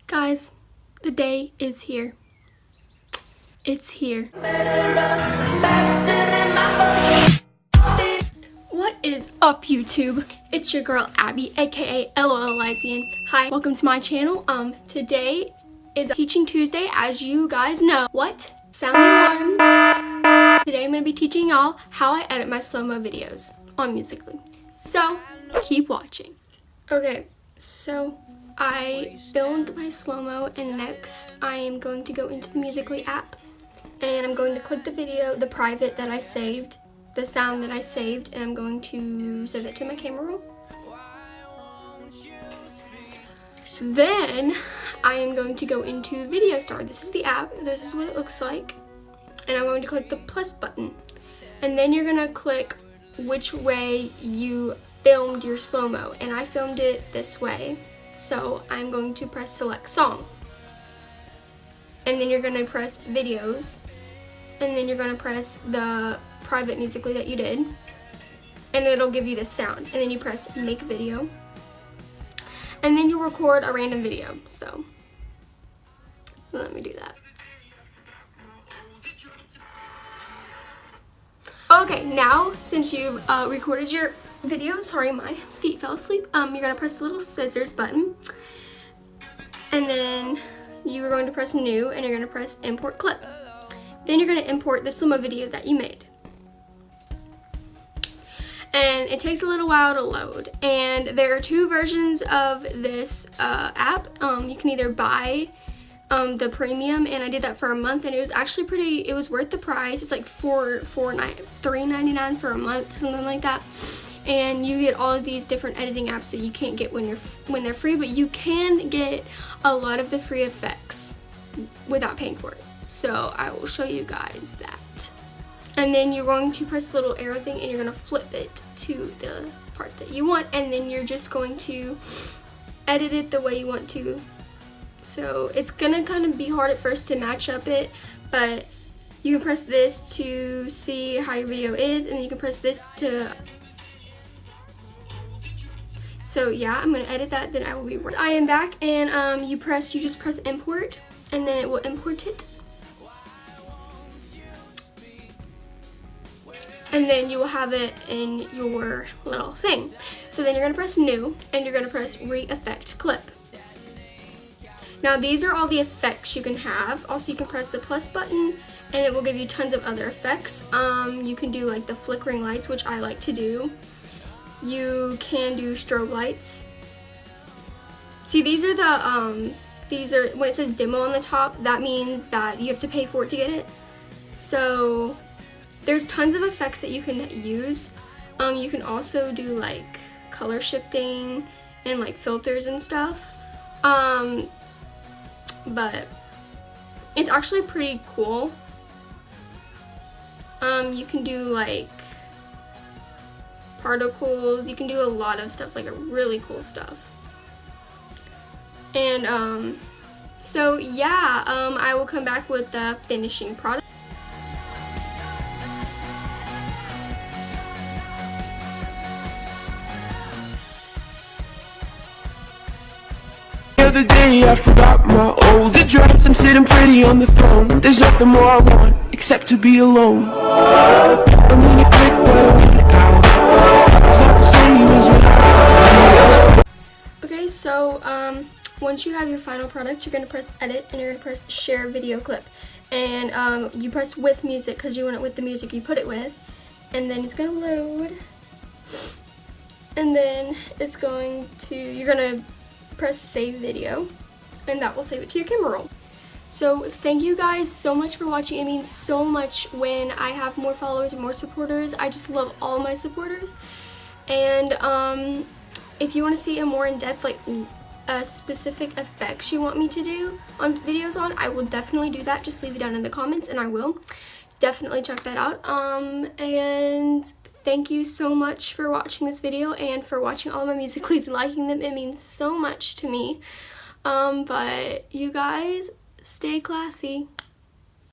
Guys, the day is here. It's here. What is up, YouTube? It's your girl Abby, aka LOLYsian. Hi, welcome to my channel. Today is Teaching Tuesday, as you guys know. What? Sound the alarms. Today I'm gonna be teaching y'all how I edit my slow-mo videos on Musical.ly. So keep watching. Okay, so I filmed my slow-mo, and next I am going to go into the Musical.ly app, and I'm going to click the video, the private that I saved, the sound that I saved, and I'm going to save it to my camera roll. Then I am going to go into Videostar. This is the app. This is what it looks like. And I'm going to click the plus button. And then you're going to click which way you filmed your slow-mo. And I filmed it this way. So I'm going to press select song. And then you're going to press videos. And then you're going to press the private Musical.ly that you did. And it'll give you the sound. And then you press make video. And then you record a random video. So let me do that. Okay, now since you've recorded your video, sorry, my feet fell asleep. You're gonna press the little scissors button, and then you're going to press new, and you're gonna press import clip. Then you're gonna import the slow-mo video that you made. And it takes a little while to load. And there are two versions of this app. You can either buy the premium, and I did that for a month, and it was actually it was worth the price. It's like $3.99 for a month, something like that. And you get all of these different editing apps that you can't get when they're free, but you can get a lot of the free effects without paying for it. So I will show you guys that. And then you're going to press the little arrow thing, and you're going to flip it to the part that you want, and then you're just going to edit it the way you want to. So it's going to kind of be hard at first to match up it, but you can press this to see how your video is, and then you can press this to... So yeah, I'm going to edit that, then I will be... I am back, and you just press import, and then it will import it. And then you will have it in your little thing. So then you're going to press new, and you're going to press re-effect clip. Now these are all the effects you can have. Also, you can press the plus button, and it will give you tons of other effects. You can do like the flickering lights, which I like to do. You can do strobe lights. See, these are when it says demo on the top, that means that you have to pay for it to get it. So there's tons of effects that you can use. You can also do like color shifting and like filters and stuff. But it's actually pretty cool. You can do like particles. You can do a lot of stuff, like a really cool stuff. And so yeah, I will come back with the finishing product. The other day I forgot my old address. I'm sitting pretty on the throne. There's nothing more I want except to be alone. I'm gonna click where I went out. It's not the same as when I... Okay, so once you have your final product, you're gonna press edit, and you're gonna press share video clip, and you press with music because you want it with the music you put it with, and then it's gonna load, and then it's going to, you're gonna press save video, and that will save it to your camera roll. So thank you guys so much for watching. It means so much when I have more followers and more supporters. I just love all my supporters. And if you want to see a more in-depth, like specific effects you want me to do on videos I will definitely do that. Just leave it down in the comments, and I will definitely check that out. And thank you so much for watching this video and for watching all of my Musical.lys and liking them. It means so much to me. But you guys, stay classy.